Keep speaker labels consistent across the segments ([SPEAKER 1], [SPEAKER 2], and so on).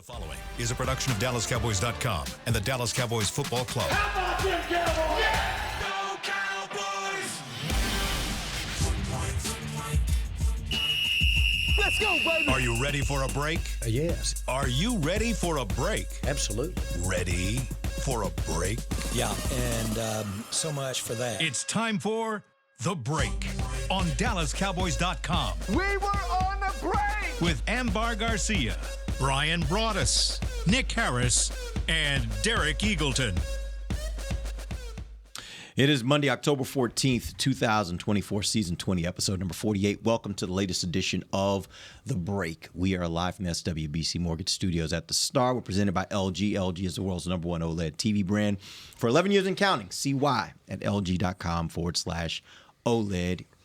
[SPEAKER 1] following is a production of DallasCowboys.com and the Dallas Cowboys Football Club.
[SPEAKER 2] How about them Cowboys? Yeah!
[SPEAKER 1] Go Cowboys!
[SPEAKER 2] Let's go, baby!
[SPEAKER 1] Are you ready for a break?
[SPEAKER 3] Yes.
[SPEAKER 1] Are you ready for a break?
[SPEAKER 3] Absolutely.
[SPEAKER 1] Ready for a break?
[SPEAKER 3] Yeah, and so much for that.
[SPEAKER 1] It's time for The Break on DallasCowboys.com.
[SPEAKER 2] We were on a break!
[SPEAKER 1] With Ambar Garcia, Bryan Broaddus, Nick Harris, and Derek Eagleton.
[SPEAKER 4] It is Monday, October 14th, 2024, Season 20, Episode number 48. Welcome to the latest edition of The Break. We are live from SWBC Mortgage Studios at the Star. We're presented by LG. LG is the world's #1 OLED TV brand for 11 years and counting. See why at lg.com/OLED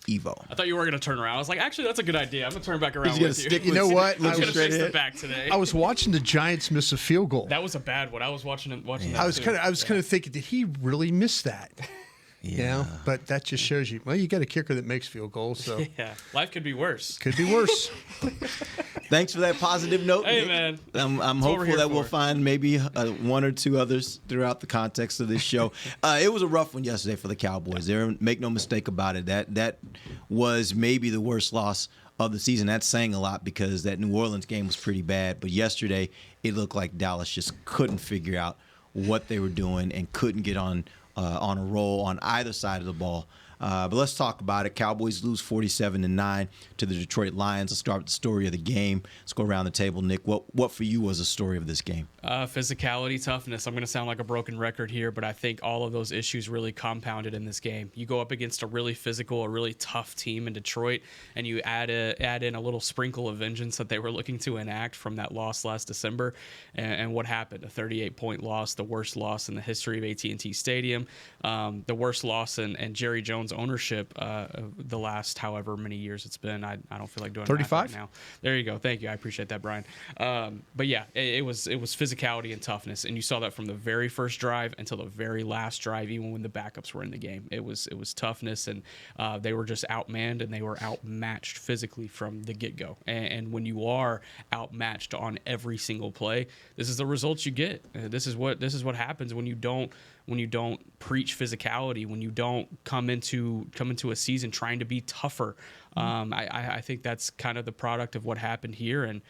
[SPEAKER 4] Evo.
[SPEAKER 5] I thought you were going to turn around. I was like, actually, that's a good idea. I'm going to turn back around
[SPEAKER 4] He's gonna
[SPEAKER 5] with
[SPEAKER 4] stick
[SPEAKER 5] you.
[SPEAKER 6] You know what?
[SPEAKER 5] I'm going to fix the back today.
[SPEAKER 6] I was watching the Giants miss a field goal.
[SPEAKER 5] That was a bad one. I was watching that.
[SPEAKER 6] I was kind of thinking, did he really miss that?
[SPEAKER 4] Yeah.
[SPEAKER 6] You know, but that just shows you. Well, you got a kicker that makes field goals, so
[SPEAKER 5] Yeah, life could be worse.
[SPEAKER 6] could be worse.
[SPEAKER 4] Thanks for that positive note,
[SPEAKER 5] Hey,
[SPEAKER 4] Nick.
[SPEAKER 5] man.
[SPEAKER 4] I'm
[SPEAKER 5] That's what we're
[SPEAKER 4] hopeful
[SPEAKER 5] here
[SPEAKER 4] that we'll
[SPEAKER 5] for.
[SPEAKER 4] find maybe one or two others throughout the context of this show. It was a rough one yesterday for the Cowboys. Make no mistake about it. That was maybe the worst loss of the season. That's saying a lot because that New Orleans game was pretty bad. But yesterday, it looked like Dallas just couldn't figure out what they were doing and couldn't get on a roll on either side of the ball. But let's talk about it. Cowboys lose 47-9 to the Detroit Lions. Let's start with the story of the game. Let's go around the table. Nick, what for you was the story of this game?
[SPEAKER 5] Physicality, toughness. I'm going to sound like a broken record here, but I think all of those issues really compounded in this game. You go up against a really physical, a really tough team in Detroit, and you add in a little sprinkle of vengeance that they were looking to enact from that loss last December. And what happened? A 38-point loss, the worst loss in the history of AT&T Stadium, the worst loss in Jerry Jones' ownership the last however many years it's been. I don't feel like doing
[SPEAKER 6] 35
[SPEAKER 5] math right now. There you go. Thank you. I appreciate that, Brian. But yeah, it was physicality and toughness, and you saw that from the very first drive until the very last drive, even when the backups were in the game. It was toughness, and they were just outmanned and they were outmatched physically from the get-go. And when you are outmatched on every single play, this is the results you get. This is what happens when you don't preach physicality, when you don't come into a season trying to be tougher. I think that's kind of the product of what happened here, and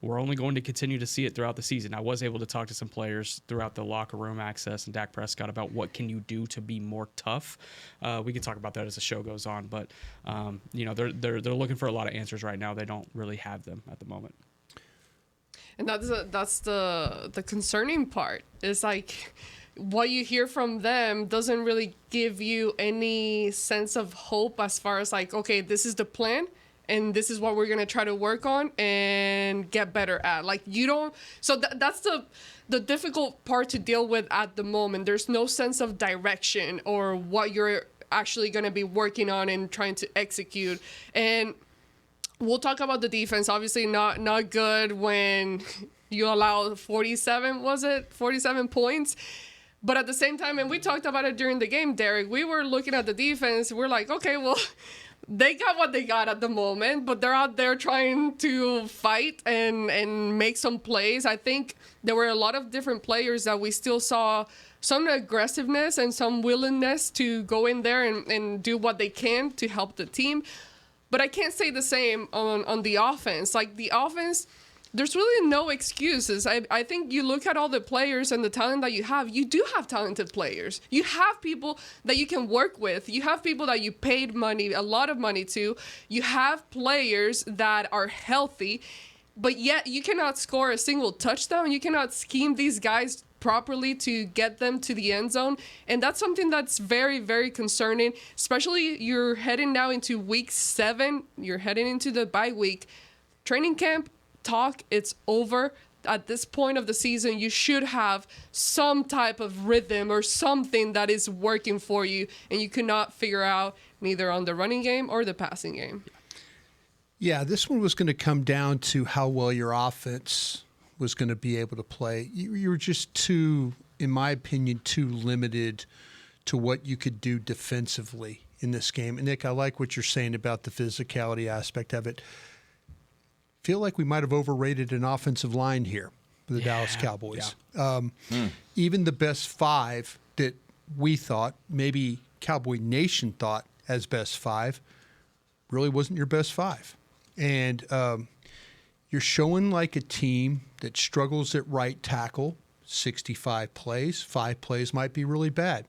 [SPEAKER 5] we're only going to continue to see it throughout the season. I was able to talk to some players throughout the locker room access and Dak Prescott about what can you do to be more tough. We can talk about that as the show goes on, but they're looking for a lot of answers right now. They don't really have them at the moment.
[SPEAKER 7] And that's the concerning part. It's like what you hear from them doesn't really give you any sense of hope as far as like, okay, this is the plan and this is what we're going to try to work on and get better at. Like you don't, so that's the difficult part to deal with at the moment. There's no sense of direction or what you're actually going to be working on and trying to execute. And we'll talk about the defense. Obviously not good when you allow 47 points. But at the same time, and we talked about it during the game, Derek, we were looking at the defense. We're like, okay, well, they got what they got at the moment, but they're out there trying to fight and make some plays. I think there were a lot of different players that we still saw some aggressiveness and some willingness to go in there and do what they can to help the team. But I can't say the same on the offense. Like the offense, there's really no excuses. I think you look at all the players and the talent that you do have talented players. You have people that you can work with. You have people that you paid a lot of money to. You have players that are healthy, but yet you cannot score a single touchdown. You cannot scheme these guys properly to get them to the end zone. And that's something that's very, very concerning, especially you're heading now into week 7. You're heading into the bye week. Training camp talk, it's over. At this point of the season, you should have some type of rhythm or something that is working for you, and you could not figure out neither on the running game or the passing game.
[SPEAKER 6] Yeah, this one was going to come down to how well your offense was going to be able to play. You were just too, in my opinion, too limited to what you could do defensively in this game. And Nick, I like what you're saying about the physicality aspect of it. Feel like we might have overrated an offensive line here. for the Dallas Cowboys. Even the best 5 that we thought, maybe Cowboy Nation thought as best 5, really wasn't your best 5. And you're showing like a team that struggles at right tackle, 65 plays. 5 plays might be really bad.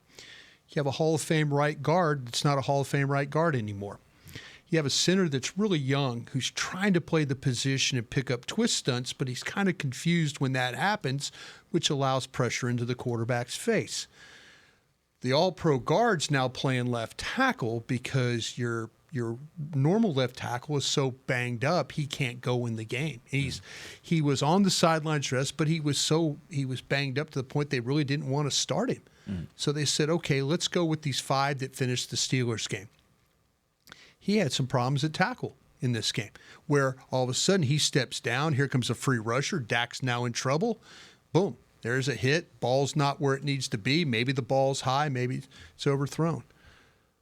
[SPEAKER 6] You have a Hall of Fame right guard that's not a Hall of Fame right guard anymore. You have a center that's really young who's trying to play the position and pick up twist stunts, but he's kind of confused when that happens, which allows pressure into the quarterback's face. The all-pro guard's now playing left tackle because your normal left tackle is so banged up he can't go in the game. He was on the sidelines rest, but he was banged up to the point they really didn't want to start him. So they said, okay, let's go with these 5 that finished the Steelers game. He had some problems at tackle in this game where all of a sudden he steps down. Here comes a free rusher. Dak's now in trouble. Boom. There's a hit. Ball's not where it needs to be. Maybe the ball's high. Maybe it's overthrown.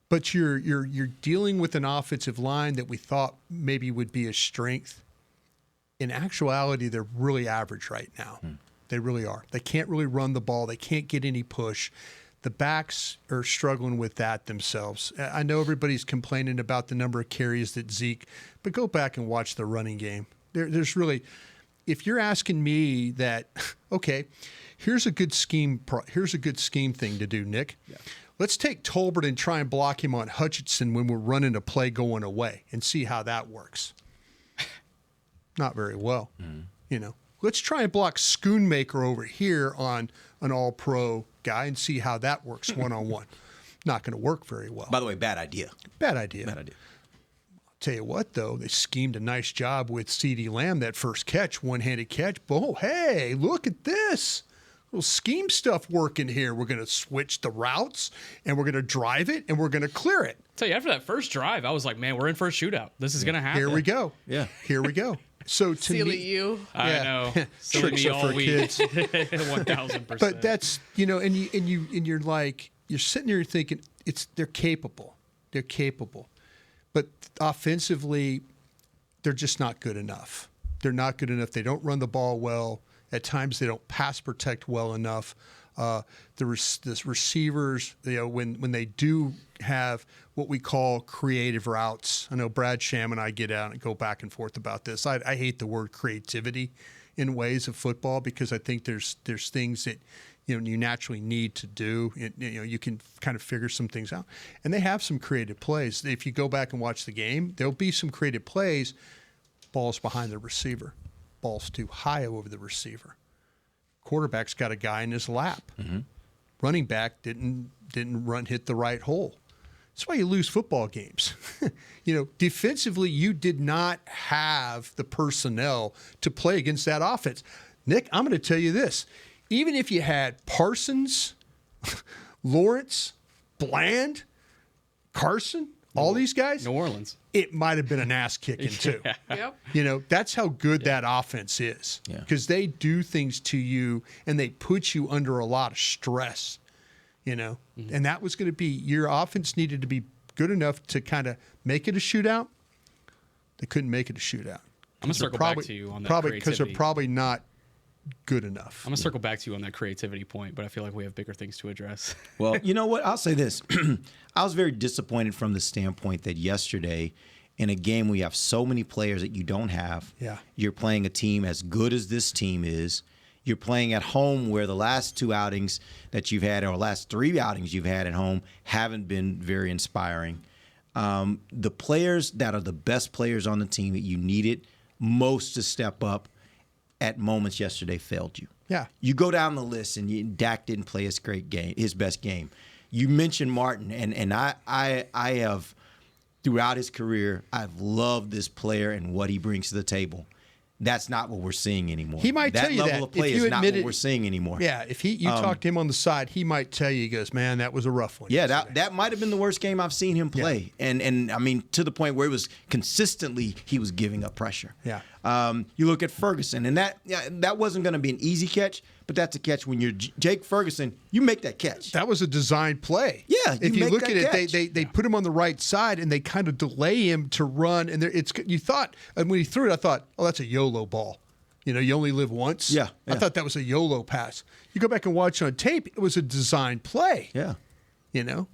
[SPEAKER 6] But you're dealing with an offensive line that we thought maybe would be a strength. In actuality, they're really average right now. They really are. They can't really run the ball. They can't get any push. The backs are struggling with that themselves. I know everybody's complaining about the number of carries that Zeke, but go back and watch the running game. There's really, if you're asking me that, okay, here's a good scheme thing to do, Nick. Yeah. Let's take Tolbert and try and block him on Hutchinson when we're running a play going away and see how that works. Not very well, you know. Let's try and block Schoonmaker over here on an all-pro guy and see how that works one-on-one. Not going to work very well.
[SPEAKER 4] By the way, bad idea.
[SPEAKER 6] Bad idea. I'll tell you what, though, they schemed a nice job with CeeDee Lamb, that first catch, one-handed catch. Oh, hey, look at this. Little scheme stuff working here. We're going to switch the routes, and we're going to drive it, and we're going to clear it.
[SPEAKER 5] I'll tell you, after that first drive, I was like, man, we're in for a shootout. This is going to happen.
[SPEAKER 6] Here we go.
[SPEAKER 4] Yeah.
[SPEAKER 6] Here we go. So to
[SPEAKER 7] Silly
[SPEAKER 6] me,
[SPEAKER 7] you.
[SPEAKER 5] I know. Silly
[SPEAKER 6] Tricks
[SPEAKER 5] me
[SPEAKER 6] are
[SPEAKER 5] all
[SPEAKER 6] for
[SPEAKER 5] week.
[SPEAKER 6] kids.
[SPEAKER 5] 1,000%.
[SPEAKER 6] But that's, you know, and you're like, you're sitting there thinking they're capable. They're capable. But offensively, they're just not good enough. They're not good enough. They don't run the ball well. At times they don't pass protect well enough. The receivers, you know, when they do have what we call creative routes. I know Brad Sham and I get out and go back and forth about this. I hate the word creativity in ways of football because I think there's things that you naturally need to do. You can kind of figure some things out, and they have some creative plays. If you go back and watch the game, there'll be some creative plays. Ball's behind the receiver, ball's too high over the receiver. Quarterback's got a guy in his lap. Running back didn't hit the right hole. That's why you lose football games. Defensively, you did not have the personnel to play against that offense. Nick, I'm going to tell you this. Even if you had Parsons, Lawrence, Bland, Carson, all these guys,
[SPEAKER 5] New Orleans,
[SPEAKER 6] it might have been an ass kicking too.
[SPEAKER 7] Yep.
[SPEAKER 6] That's how good that offense is because they do things to you and they put you under a lot of stress, and that was going to be your offense needed to be good enough to kind of make it a shootout. They couldn't make it a shootout.
[SPEAKER 5] I'm going to circle back to you on that
[SPEAKER 6] probably because they're
[SPEAKER 5] creativity.
[SPEAKER 6] probably not good enough.
[SPEAKER 5] I'm going to circle back to you on that creativity point, but I feel like we have bigger things to address.
[SPEAKER 4] Well, you know what? I'll say this. I was very disappointed from the standpoint that yesterday, in a game we have so many players that you don't have, you're playing a team as good as this team is. You're playing at home where the last 2 outings that you've had, or last 3 outings you've had at home, haven't been very inspiring. The players that are the best players on the team that you needed most to step up at moments yesterday failed you.
[SPEAKER 6] Yeah.
[SPEAKER 4] You go down the list, and Dak didn't play his best game. You mentioned Martin, and I have, throughout his career, I've loved this player and what he brings to the table. That's not what we're seeing anymore.
[SPEAKER 6] He might tell you that.
[SPEAKER 4] That level of play is not what we're seeing anymore.
[SPEAKER 6] Yeah, if you talk to him on the side, he might tell you, he goes, man, that was a rough one.
[SPEAKER 4] Yeah, that might have been the worst game I've seen him play. Yeah. And I mean, to the point where it was consistently he was giving up pressure.
[SPEAKER 6] Yeah.
[SPEAKER 4] You look at Ferguson, and that wasn't going to be an easy catch, but that's a catch when you're Jake Ferguson, you make that catch.
[SPEAKER 6] That was a designed play.
[SPEAKER 4] Yeah,
[SPEAKER 6] if you look at it, they put him on the right side, and they kind of delay him to run. And you thought, and when he threw it, I thought, oh, that's a YOLO ball. You only live once.
[SPEAKER 4] Yeah.
[SPEAKER 6] I thought that was a YOLO pass. You go back and watch on tape, it was a design play.
[SPEAKER 4] Yeah.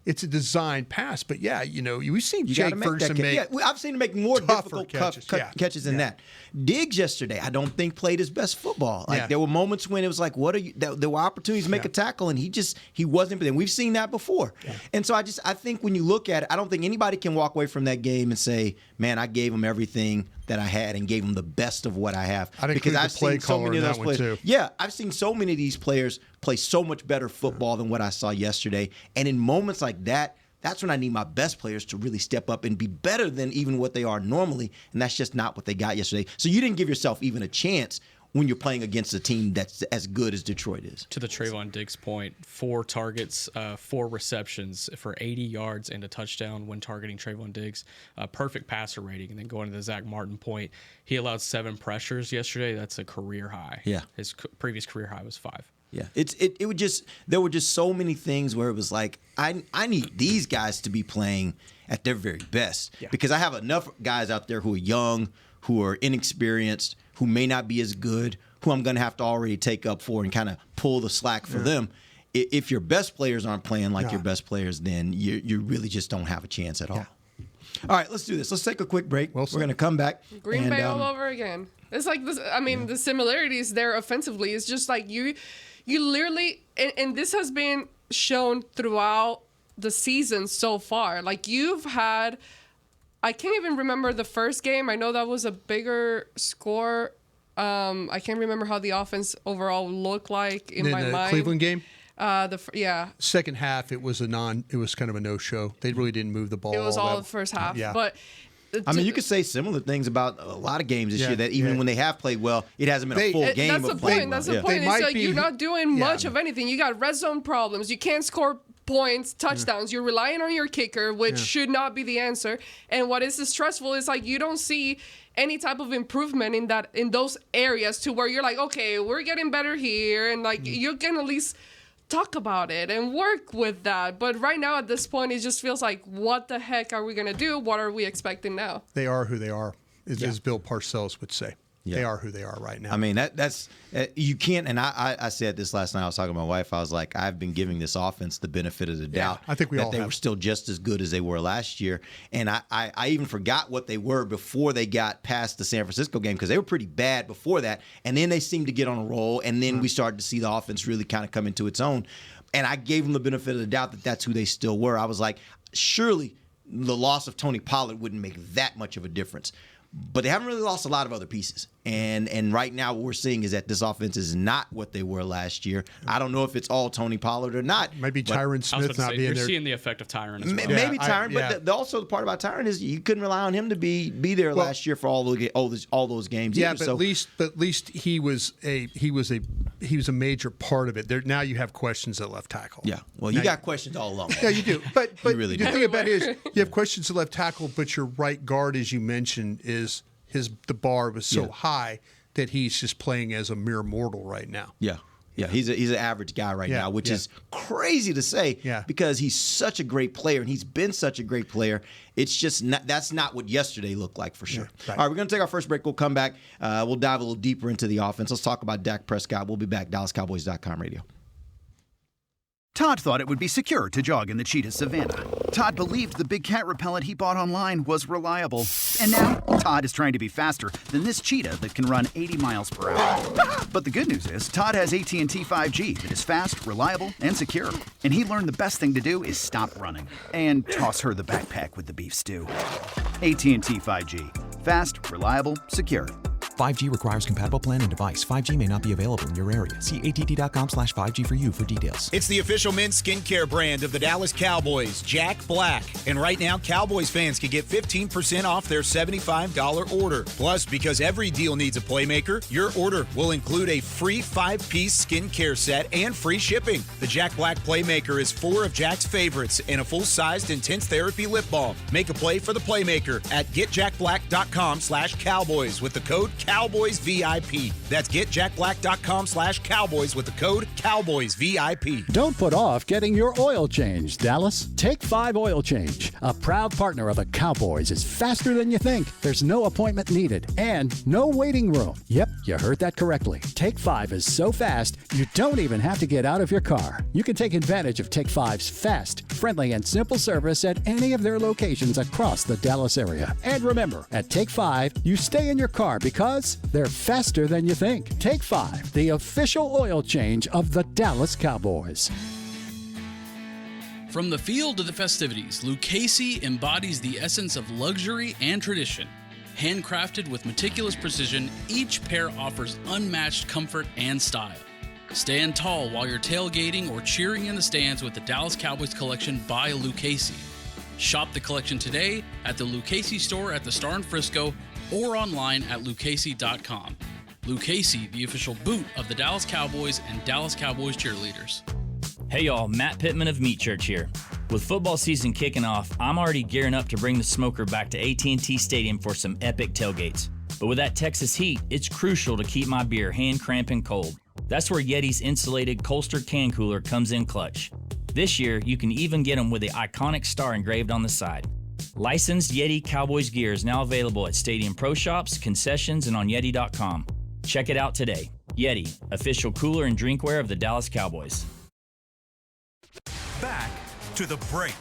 [SPEAKER 6] It's a design pass. But, yeah, we've seen Jake Ferguson make
[SPEAKER 4] I've seen him make more
[SPEAKER 6] tougher
[SPEAKER 4] difficult catches than
[SPEAKER 6] Yeah.
[SPEAKER 4] that. Diggs yesterday, I don't think played his best football. There were moments when it was like, there were opportunities to make a tackle, and he wasn't. And we've seen that before. Yeah. And so I think when you look at it, I don't think anybody can walk away from that game and say, man, I gave him everything that I had and gave him the best of what I have.
[SPEAKER 6] Because I've seen so many of those players. Too.
[SPEAKER 4] Yeah, I've seen so many of these players play so much better football than what I saw yesterday. And in moments like that, that's when I need my best players to really step up and be better than even what they are normally. And that's just not what they got yesterday. So you didn't give yourself even a chance when you're playing against a team that's as good as Detroit is.
[SPEAKER 5] To the Trayvon Diggs point, 4 targets, 4 receptions for 80 yards and a touchdown when targeting Trayvon Diggs. Perfect passer rating. And then going to the Zach Martin point, he allowed 7 pressures yesterday. That's a career high.
[SPEAKER 4] Yeah.
[SPEAKER 5] His previous career high was 5.
[SPEAKER 4] Yeah, there were just so many things where it was like, I need these guys to be playing at their very best because I have enough guys out there who are young, who are inexperienced, who may not be as good, who I'm going to have to already take up for and kind of pull the slack for them. If your best players aren't playing like your best players, then you really just don't have a chance at all. All right, let's do this. Let's take a quick break. We're going to come back.
[SPEAKER 7] Green Bay all over again. It's like this. I mean, the similarities there offensively is just like you literally, and this has been shown throughout the season so far. Like you've had, I can't even remember the first game. I know that was a bigger score. I can't remember how the offense overall looked like in my mind.
[SPEAKER 6] Cleveland game.
[SPEAKER 7] Second
[SPEAKER 6] half, it was kind of a no-show. They really didn't move the ball.
[SPEAKER 7] It was all the first half.
[SPEAKER 6] Yeah.
[SPEAKER 7] But
[SPEAKER 4] I mean, you could say similar things about a lot of games this year that even when they have played well, it hasn't been a full game
[SPEAKER 7] that's
[SPEAKER 4] of
[SPEAKER 7] the
[SPEAKER 4] playing
[SPEAKER 7] point. That's
[SPEAKER 4] well.
[SPEAKER 7] the point. It's like you're not doing much
[SPEAKER 6] Yeah.
[SPEAKER 7] of anything. You got red zone problems. You can't score points, touchdowns. You're relying on your kicker, which should not be the answer. And what is stressful is like you don't see any type of improvement in those areas to where you're like, okay, we're getting better here, and like you can at least talk about it and work with that. But right now at this point, it just feels like, what the heck are we gonna do? What are we expecting now?
[SPEAKER 6] They are who they are, as Bill Parcells would say.
[SPEAKER 4] Yeah.
[SPEAKER 6] They are who they are right now.
[SPEAKER 4] I mean, that's you can't. And I said this last night. I was talking to my wife. I was like, I've been giving this offense the benefit of the doubt.
[SPEAKER 6] I think we all
[SPEAKER 4] that they
[SPEAKER 6] have.
[SPEAKER 4] were still just as good as they were last year. And I even forgot what they were before they got past the San Francisco game because they were pretty bad before that. And then they seemed to get on a roll. And then we started to see the offense really kind of come into its own. And I gave them the benefit of the doubt that that's who they still were. I was like, surely the loss of Tony Pollard wouldn't make that much of a difference. But they haven't really lost a lot of other pieces. And right now what we're seeing is that this offense is not what they were last year. I don't know if it's all Tony Pollard or not.
[SPEAKER 6] Maybe Tyron Smith not being
[SPEAKER 5] you're
[SPEAKER 6] there.
[SPEAKER 5] seeing the effect of Tyron as well.
[SPEAKER 4] Maybe Tyron, but also the part about Tyron is you couldn't rely on him to be there last year for all those games.
[SPEAKER 6] Yeah,
[SPEAKER 4] either.
[SPEAKER 6] but at least he was a major part of it. Now you have questions at left tackle.
[SPEAKER 4] Yeah, well, you got questions all along.
[SPEAKER 6] Yeah, you do. But
[SPEAKER 4] You really
[SPEAKER 6] the
[SPEAKER 4] do.
[SPEAKER 6] thing about it is you have questions at left tackle, but your right guard, as you mentioned, is the bar was so high that he's just playing as a mere mortal right now.
[SPEAKER 4] Yeah. Yeah, he's an average guy right now, which is crazy to say because he's such a great player and he's been such a great player. It's just that's not what yesterday looked like for sure.
[SPEAKER 6] Right.
[SPEAKER 4] All right, we're going to take our first break. We'll come back. We'll dive a little deeper into the offense. Let's talk about Dak Prescott. We'll be back. DallasCowboys.com radio.
[SPEAKER 8] Todd thought it would be secure to jog in the cheetah savanna. Todd believed the big cat repellent he bought online was reliable. And now, Todd is trying to be faster than this cheetah that can run 80 miles per hour. But the good news is, Todd has AT&T 5G that is fast, reliable, and secure. And he learned the best thing to do is stop running and toss her the backpack with the beef stew. AT&T 5G. Fast, reliable, secure.
[SPEAKER 9] 5G requires compatible plan and device. 5G may not be available in your area. See att.com/5G for you for details.
[SPEAKER 10] It's the official men's skincare brand of the Dallas Cowboys, Jack Black. And right now, Cowboys fans can get 15% off their $75 order. Plus, because every deal needs a playmaker, your order will include a free 5-piece skincare set and free shipping. The Jack Black Playmaker is 4 of Jack's favorites and a full-sized intense therapy lip balm. Make a play for the playmaker at getjackblack.com/Cowboys with the code Cowboys VIP. That's getjackblack.com/Cowboys with the code Cowboys VIP.
[SPEAKER 11] Don't put off getting your oil change, Dallas. Take 5 Oil Change, a proud partner of the Cowboys, is faster than you think. There's no appointment needed and no waiting room. Yep, you heard that correctly. Take 5 is so fast, you don't even have to get out of your car. You can take advantage of Take 5's fast, friendly, and simple service at any of their locations across the Dallas area. And remember, at Take 5, you stay in your car because they're faster than you think. Take 5, the official oil change of the Dallas Cowboys.
[SPEAKER 12] From the field to the festivities, Lucchese embodies the essence of luxury and tradition. Handcrafted with meticulous precision, each pair offers unmatched comfort and style. Stand tall while you're tailgating or cheering in the stands with the Dallas Cowboys collection by Lucchese. Shop the collection today at the Lucchese store at the Star in Frisco or online at lucchese.com. Lucchese, the official boot of the Dallas Cowboys and Dallas Cowboys cheerleaders.
[SPEAKER 13] Hey y'all, Matt Pittman of Meat Church here. With football season kicking off, I'm already gearing up to bring the smoker back to AT&T Stadium for some epic tailgates. But with that Texas heat, it's crucial to keep my beer hand cramping cold. That's where Yeti's insulated Colster can cooler comes in clutch. This year, you can even get them with the iconic star engraved on the side. Licensed Yeti Cowboys gear is now available at Stadium Pro Shops, concessions, and on Yeti.com. Check it out today. Yeti, official cooler and drinkware of the Dallas Cowboys.
[SPEAKER 1] Back to the break.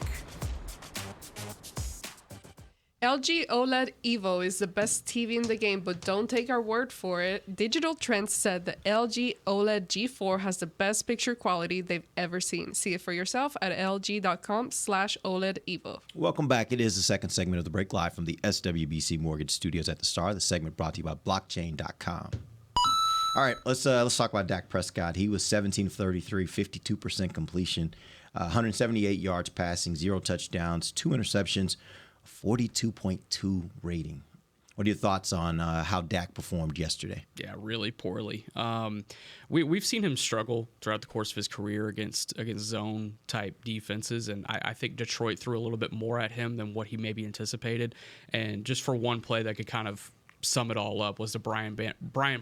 [SPEAKER 7] LG OLED Evo is the best TV in the game, but don't take our word for it. Digital Trends said the LG OLED G4 has the best picture quality they've ever seen. See it for yourself at lg.com/OLED Evo.
[SPEAKER 4] Welcome back. It is the second segment of the break, live from the SWBC Mortgage Studios at the Star. The segment brought to you by blockchain.com. All right, let's talk about Dak Prescott. He was 17 of 33, 52% completion, 178 yards passing, 0 touchdowns, 2 interceptions, 42.2 rating. What are your thoughts on how Dak performed yesterday?
[SPEAKER 5] Yeah, really poorly. We've seen him struggle throughout the course of his career against zone type defenses, and I think Detroit threw a little bit more at him than what he maybe anticipated. And just for one play that could kind of sum it all up was the Brian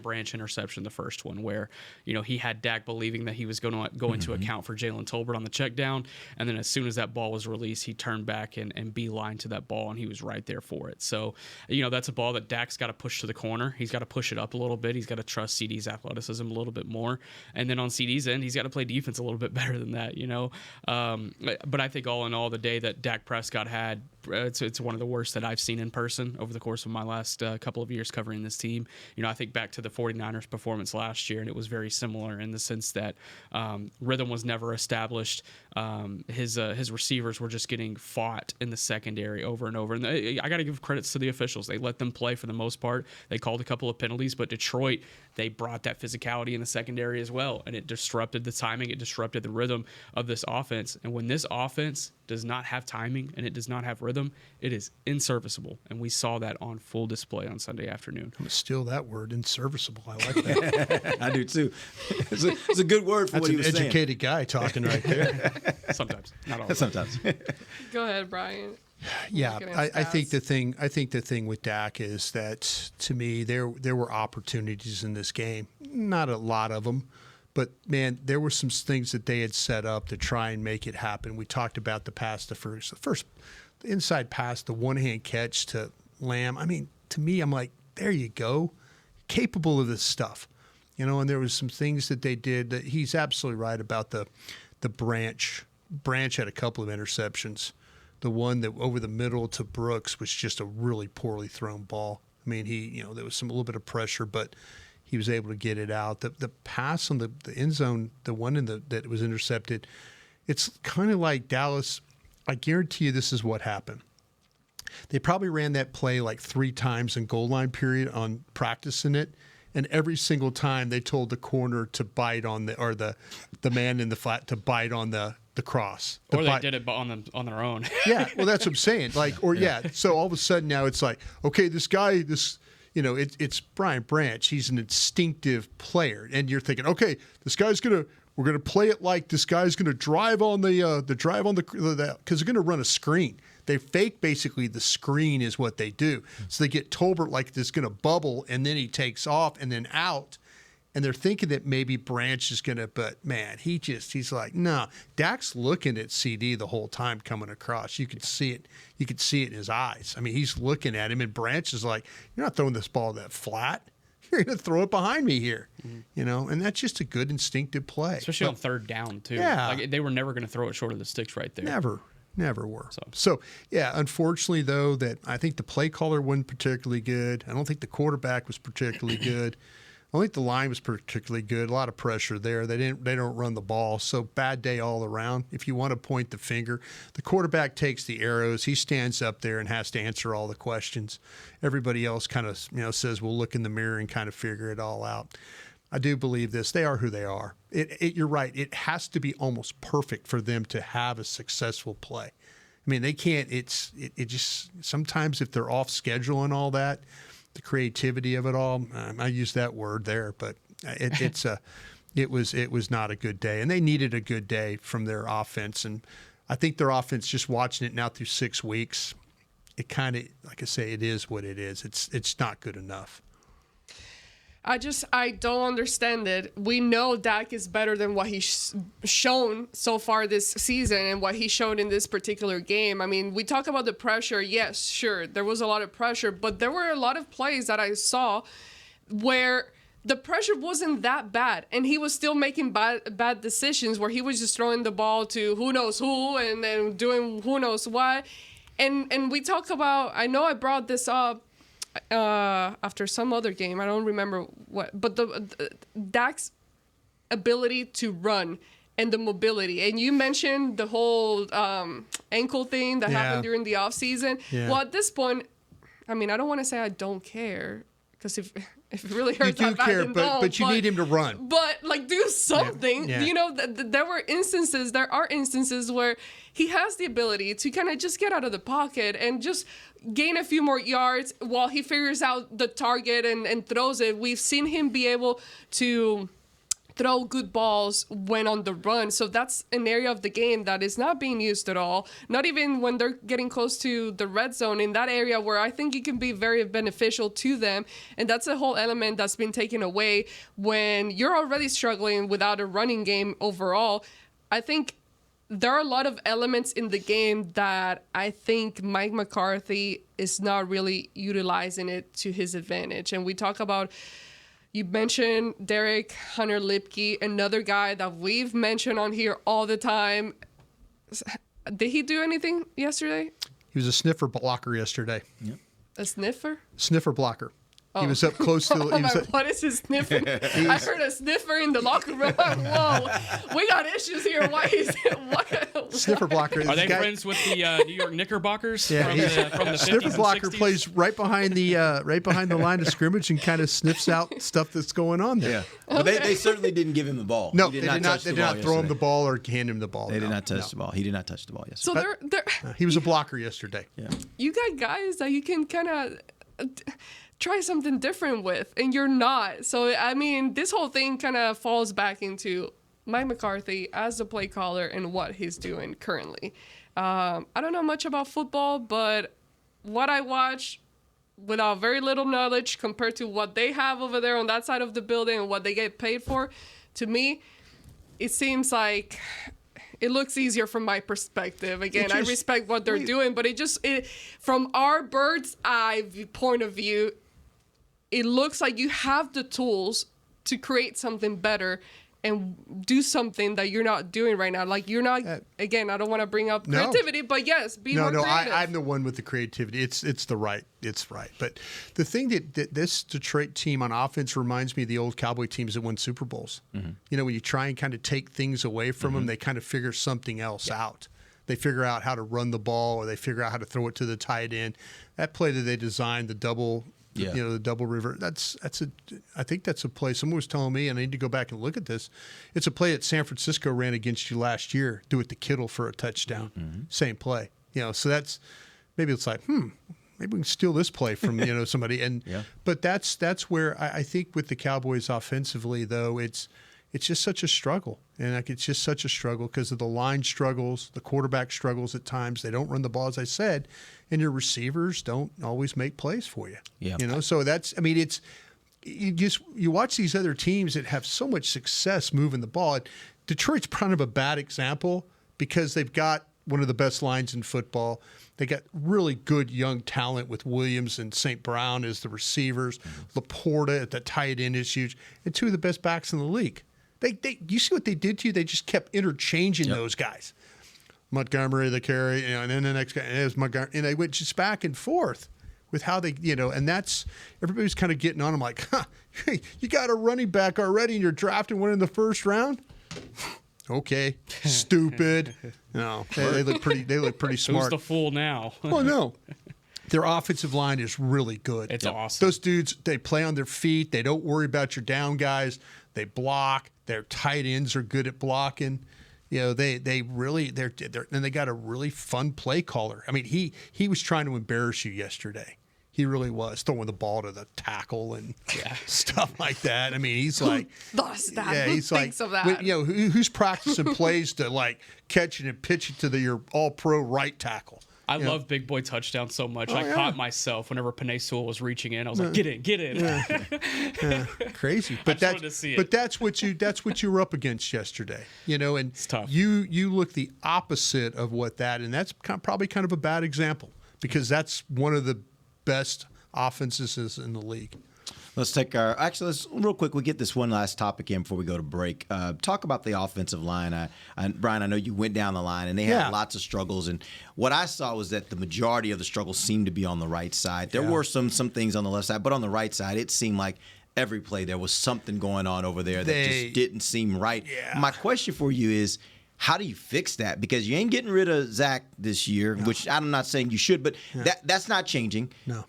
[SPEAKER 5] Branch interception, the first one, where he had Dak believing that he was going to go into account for Jalen Tolbert on the check down, and then as soon as that ball was released, he turned back and beeline to that ball, and he was right there for it. So that's a ball that Dak's got to push to the corner. He's got to push it up a little bit. He's got to trust CD's athleticism a little bit more, and then on CD's end, he's got to play defense a little bit better than that. But I think all in all, the day that Dak Prescott had, it's one of the worst that I've seen in person over the course of my last couple of years covering this team. I think back to the 49ers performance last year, and it was very similar in the sense that rhythm was never established. His receivers were just getting fought in the secondary over and over. And I got to give credits to the officials. They let them play for the most part. They called a couple of penalties, but Detroit, they brought that physicality in the secondary as well, and it disrupted the timing. It disrupted the rhythm of this offense. And when this offense does not have timing and it does not have rhythm, it is inserviceable. And we saw that on full display on Sunday afternoon.
[SPEAKER 6] I'm going to steal that word, inserviceable. I like that.
[SPEAKER 4] I do too. It's a good word for
[SPEAKER 6] That's
[SPEAKER 4] what he was saying.
[SPEAKER 6] That's an educated guy talking right there.
[SPEAKER 5] Sometimes, not always.
[SPEAKER 4] Sometimes.
[SPEAKER 7] Go ahead, Brian.
[SPEAKER 6] Yeah, I think the thing with Dak is that, to me, there were opportunities in this game. Not a lot of them, but man, there were some things that they had set up to try and make it happen. We talked about the pass, the inside pass, the one-hand catch to Lamb. I mean, to me, I'm like, there you go, capable of this stuff, And there was some things that they did that he's absolutely right about. The Branch had a couple of interceptions. The one that over the middle to Brooks was just a really poorly thrown ball. I mean, there was a little bit of pressure, but he was able to get it out. The pass on the end zone, the one that was intercepted, it's kind of like Dallas. I guarantee you this is what happened. They probably ran that play like 3 times in goal line period on practicing it, and every single time they told the corner to bite on the man in the flat to bite on the cross.
[SPEAKER 5] Or they did it on their own.
[SPEAKER 6] Yeah, well, that's what I'm saying. So all of a sudden now it's like, okay, this guy, it's Brian Branch. He's an instinctive player, and you're thinking, okay, we're gonna play it like this guy's gonna drive on because they're gonna run a screen. They fake basically the screen is what they do. So they get Tolbert like this going to bubble, and then he takes off and then out. And they're thinking that maybe Branch is going to, but man, he's like, no. Dak's looking at CD the whole time coming across. You could see it. You could see it in his eyes. I mean, he's looking at him, and Branch is like, you're not throwing this ball that flat. You're going to throw it behind me here, and that's just a good instinctive play.
[SPEAKER 5] Especially on third down, too.
[SPEAKER 6] Yeah.
[SPEAKER 5] Like, they were never going to throw it short of the sticks right there.
[SPEAKER 6] Never were. So, yeah, unfortunately, though, that I think the play caller wasn't particularly good. I don't think the quarterback was particularly good. I don't think the line was particularly good. A lot of pressure there. They don't run the ball. So bad day all around. If you want to point the finger, the quarterback takes the arrows. He stands up there and has to answer all the questions. Everybody else kind of says we'll look in the mirror and kind of figure it all out. I do believe this. They are who they are. You're right. It has to be almost perfect for them to have a successful play. I mean, they can't. It just sometimes if they're off schedule and all that. The creativity of it all. I use that word there, but it was not a good day, and they needed a good day from their offense. And I think their offense, just watching it now through 6 weeks, it kind of, like I say, it is what it is. It's not good enough.
[SPEAKER 7] I don't understand it. We know Dak is better than what he's shown so far this season and what he showed in this particular game. I mean, we talk about the pressure. Yes, sure, there was a lot of pressure, but there were a lot of plays that I saw where the pressure wasn't that bad, and he was still making bad decisions where he was just throwing the ball to who knows who and then doing who knows what. And we talk about, I know I brought this up after some other game, I don't remember what, but the Dak's ability to run and the mobility, and you mentioned the whole ankle thing that happened during the offseason. Well, at this point, I mean, I don't want to say I don't care, because if it really hurts,
[SPEAKER 6] you do care, but you need him to run.
[SPEAKER 7] But like, do something.
[SPEAKER 6] Yeah.
[SPEAKER 7] You know, there are instances where he has the ability to kind of just get out of the pocket and just gain a few more yards while he figures out the target and throws it. We've seen him be able to throw good balls when on the run. So that's an area of the game that is not being used at all. Not even when they're getting close to the red zone, in that area where I think it can be very beneficial to them. And that's a whole element that's been taken away when you're already struggling without a running game overall. I think there are a lot of elements in the game that I think Mike McCarthy is not really utilizing it to his advantage. And we talk about, you mentioned Derek Hunter-Lipke, another guy that we've mentioned on here all the time. Did he do anything yesterday?
[SPEAKER 6] He was a sniffer blocker yesterday.
[SPEAKER 4] Yep.
[SPEAKER 7] A sniffer?
[SPEAKER 6] Sniffer blocker.
[SPEAKER 7] Oh.
[SPEAKER 6] He was up close to.
[SPEAKER 7] What is his sniffer? I heard a sniffer in the locker room. Whoa, we got issues here. Why is it? What?
[SPEAKER 6] Sniffer blocker.
[SPEAKER 5] Are they friends with the New York Knickerbockers from the 50s
[SPEAKER 6] Sniffer blocker
[SPEAKER 5] and 60s?
[SPEAKER 6] plays right behind the line of scrimmage and kind of sniffs out stuff that's going on there.
[SPEAKER 4] Yeah, but they certainly didn't give him the ball.
[SPEAKER 6] No,
[SPEAKER 4] He
[SPEAKER 6] they did not throw him the ball or hand him the ball.
[SPEAKER 4] They did not touch the ball. He did not touch the ball yesterday.
[SPEAKER 7] So
[SPEAKER 6] he was a blocker yesterday.
[SPEAKER 4] Yeah.
[SPEAKER 7] You got guys that you can kind of try something different with, and you're not. So, I mean, this whole thing kind of falls back into Mike McCarthy as the play caller and what he's doing currently. I don't know much about football, but what I watch, without very little knowledge compared to what they have over there on that side of the building and what they get paid for, to me, it seems like it looks easier from my perspective. Again, I respect what they're doing, but from our bird's eye point of view, it looks like you have the tools to create something better and do something that you're not doing right now. Like, you're not, again, I don't want to bring up creativity, but yes, be more creative.
[SPEAKER 6] I'm the one with the creativity. It's right. But the thing that this Detroit team on offense reminds me of the old Cowboy teams that won Super Bowls. Mm-hmm. You know, when you try and kind of take things away from them, they kind of figure something else out. They figure out how to run the ball, or they figure out how to throw it to the tight end. That play that they designed, the double river. I think that's a play. Someone was telling me, and I need to go back and look at this. It's a play that San Francisco ran against you last year. Do it to Kittle for a touchdown. Mm-hmm. Same play. You know, so that's maybe it's like, maybe we can steal this play from somebody. And but that's where I think with the Cowboys offensively, though, it's it's just such a struggle. And like, it's just such a struggle because of the line struggles, the quarterback struggles at times. They don't run the ball, as I said, and your receivers don't always make plays for you.
[SPEAKER 4] Yeah.
[SPEAKER 6] You know, so that's, I mean, it's, you watch these other teams that have so much success moving the ball. Detroit's kind of a bad example because they've got one of the best lines in football. They got really good young talent with Williams and St. Brown as the receivers. Laporta at the tight end is huge. And two of the best backs in the league. You see what they did to you? They just kept interchanging those guys. Montgomery, the carry, and then the next guy, and it was Montgomery. And they went just back and forth with how they, and that's, everybody's kind of getting on them like, hey, you got a running back already and you're drafting one in the first round? Okay, stupid. No, they look pretty smart.
[SPEAKER 5] Who's the fool now?
[SPEAKER 6] Well, no. Their offensive line is really good.
[SPEAKER 5] It's awesome.
[SPEAKER 6] Those dudes, they play on their feet. They don't worry about your down guys. They block. Their tight ends are good at blocking. They really they're and they got a really fun play caller. I mean, he was trying to embarrass you yesterday. He really was throwing the ball to the tackle and stuff like that. I mean, he's like,
[SPEAKER 7] who does that?
[SPEAKER 6] Yeah,
[SPEAKER 7] Who
[SPEAKER 6] he's
[SPEAKER 7] thinks
[SPEAKER 6] like,
[SPEAKER 7] of that?
[SPEAKER 6] Who's practicing plays to like catch it and pitch it to your all-pro right tackle?
[SPEAKER 5] I love big boy touchdowns so much. I caught myself whenever Penei Sewell was reaching in. I was like, get in.
[SPEAKER 6] Yeah. Crazy. But that's what you were up against yesterday. And
[SPEAKER 5] it's tough.
[SPEAKER 6] You look the opposite of what that, and that's probably kind of a bad example because that's one of the best offenses in the league.
[SPEAKER 4] Let's real quick, we'll get this one last topic in before we go to break. Talk about the offensive line. Brian, I know you went down the line, and they had lots of struggles. And what I saw was that the majority of the struggles seemed to be on the right side. There were some things on the left side, but on the right side, it seemed like every play there was something going on over there that just didn't seem right. Yeah. My question for you is, how do you fix that? Because you ain't getting rid of Zach this year, which I'm not saying you should, but that's not changing.
[SPEAKER 6] No.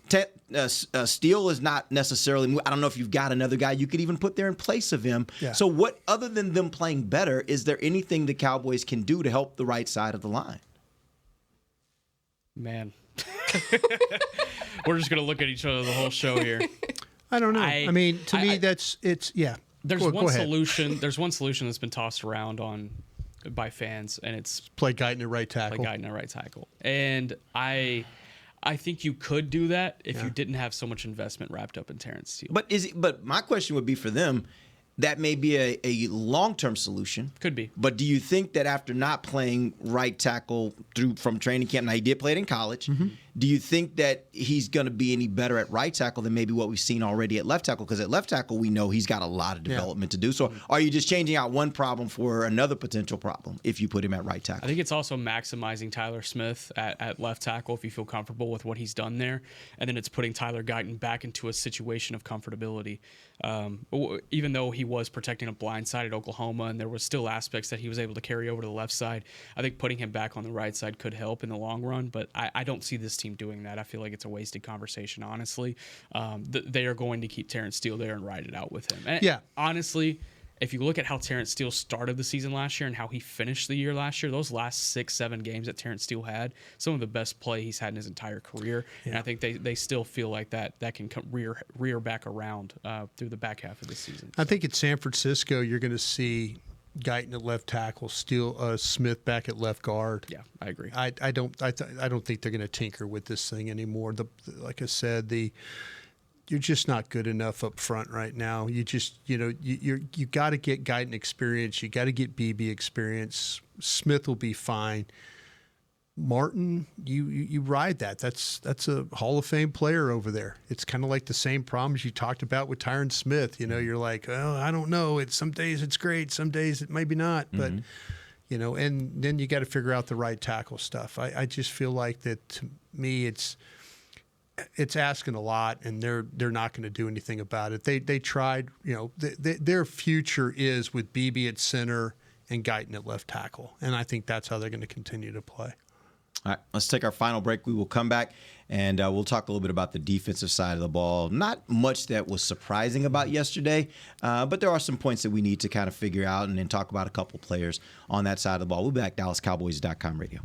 [SPEAKER 4] Steele is not necessarily – I don't know if you've got another guy you could even put there in place of him.
[SPEAKER 6] Yeah.
[SPEAKER 4] So what, other than them playing better, is there anything the Cowboys can do to help the right side of the line?
[SPEAKER 5] Man. We're just going to look at each other the whole show here.
[SPEAKER 6] I don't know. I mean, to me,
[SPEAKER 5] There's one solution. There's one solution that's been tossed around by fans, and it's
[SPEAKER 6] play Guyton at right tackle.
[SPEAKER 5] And I think you could do that if you didn't have so much investment wrapped up in Terrence Steele.
[SPEAKER 4] But my question would be for them, that may be a long-term solution.
[SPEAKER 5] Could be.
[SPEAKER 4] But do you think that after not playing right tackle from training camp, now he did play it in college, do you think that he's going to be any better at right tackle than maybe what we've seen already at left tackle? Because at left tackle, we know he's got a lot of development to do. So are you just changing out one problem for another potential problem if you put him at right tackle?
[SPEAKER 5] I think it's also maximizing Tyler Smith at left tackle if you feel comfortable with what he's done there. And then it's putting Tyler Guyton back into a situation of comfortability. Even though he was protecting a blind side at Oklahoma and there was still aspects that he was able to carry over to the left side, I think putting him back on the right side could help in the long run. But I don't see this team doing that. I feel like it's a wasted conversation, honestly. They are going to keep Terrence Steele there and ride it out with him. And honestly, if you look at how Terrence Steele started the season last year and how he finished the year last year, those last 6-7 games that Terrence Steele had, some of the best play he's had in his entire career. And I think they still feel like that can come rear back around through the back half of the season.
[SPEAKER 6] I think at San Francisco, you're going to see Guyton at left tackle, Smith back at left guard.
[SPEAKER 5] Yeah, I agree.
[SPEAKER 6] I don't think they're going to tinker with this thing anymore. Like I said, you're just not good enough up front right now. You just you got to get Guyton experience. You got to get BB experience. Smith will be fine. Martin, you ride that. That's a Hall of Fame player over there. It's kind of like the same problems you talked about with Tyron Smith. You're like, oh, I don't know. Some days it's great, some days it maybe not. But and then you got to figure out the right tackle stuff. I just feel like that to me it's asking a lot, and they're not going to do anything about it. They tried. Their future is with BB at center and Guyton at left tackle, and I think that's how they're going to continue to play.
[SPEAKER 4] All right, let's take our final break. We will come back, and we'll talk a little bit about the defensive side of the ball. Not much that was surprising about yesterday, but there are some points that we need to kind of figure out and then talk about a couple players on that side of the ball. We'll be back, DallasCowboys.com radio.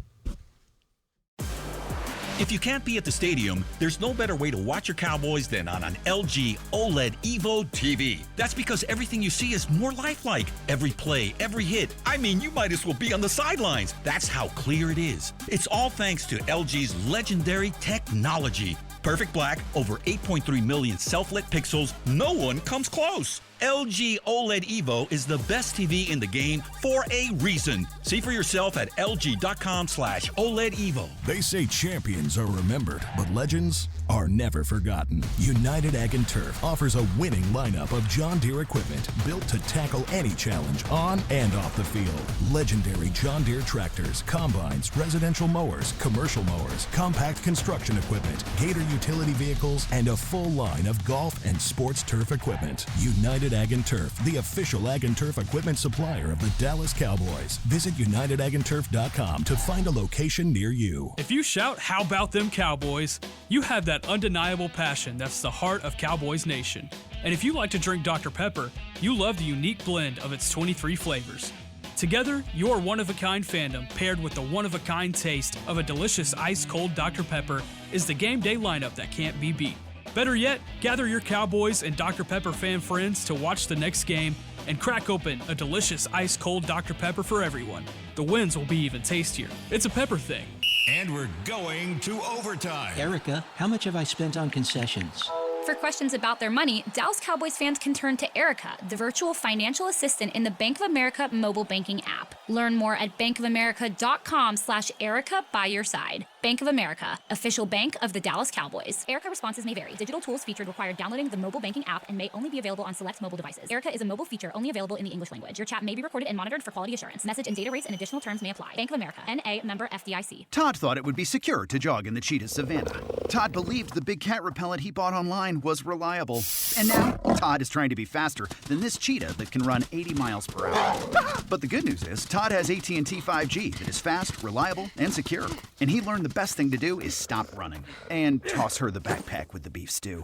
[SPEAKER 14] If you can't be at the stadium, there's no better way to watch your Cowboys than on an LG OLED Evo TV. That's because everything you see is more lifelike. Every play, every hit. I mean, you might as well be on the sidelines. That's how clear it is. It's all thanks to LG's legendary technology. Perfect black, over 8.3 million self-lit pixels. No one comes close. LG OLED Evo is the best TV in the game for a reason. See for yourself at lg.com/OLED Evo.
[SPEAKER 15] They say champions are remembered, but legends are never forgotten. United Ag and Turf offers a winning lineup of John Deere equipment built to tackle any challenge on and off the field. Legendary John Deere tractors, combines, residential mowers, commercial mowers, compact construction equipment, Gator utility vehicles, and a full line of golf and sports turf equipment. United Ag and Turf, the official Ag and Turf equipment supplier of the Dallas Cowboys. Visit UnitedAgAndTurf.com to find a location near you.
[SPEAKER 16] If you shout, "How about them Cowboys?" you have that undeniable passion that's the heart of Cowboys Nation. And if you like to drink Dr. Pepper, you love the unique blend of its 23 flavors. Together, your one-of-a-kind fandom paired with the one-of-a-kind taste of a delicious ice-cold Dr. Pepper is the game day lineup that can't be beat. Better yet, gather your Cowboys and Dr. Pepper fan friends to watch the next game and crack open a delicious ice-cold Dr. Pepper for everyone. The wins will be even tastier. It's a Pepper thing.
[SPEAKER 1] And we're going to overtime.
[SPEAKER 17] Erica, how much have I spent on concessions?
[SPEAKER 18] For questions about their money, Dallas Cowboys fans can turn to Erica, the virtual financial assistant in the Bank of America mobile banking app. Learn more at bankofamerica.com/Erica by your side. Bank of America, official bank of the Dallas Cowboys. Erica responses may vary. Digital tools featured require downloading the mobile banking app and may only be available on select mobile devices. Erica is a mobile feature only available in the English language. Your chat may be recorded and monitored for quality assurance. Message and data rates and additional terms may apply. Bank of America, N.A., member FDIC.
[SPEAKER 8] Todd thought it would be secure to jog in the cheetah savanna. Todd believed the big cat repellent he bought online was reliable. And now, Todd is trying to be faster than this cheetah that can run 80 miles per hour. But the good news is, Todd has AT&T 5G that is fast, reliable, and secure. And he learned the best thing to do is stop running and toss her the backpack with the beef stew.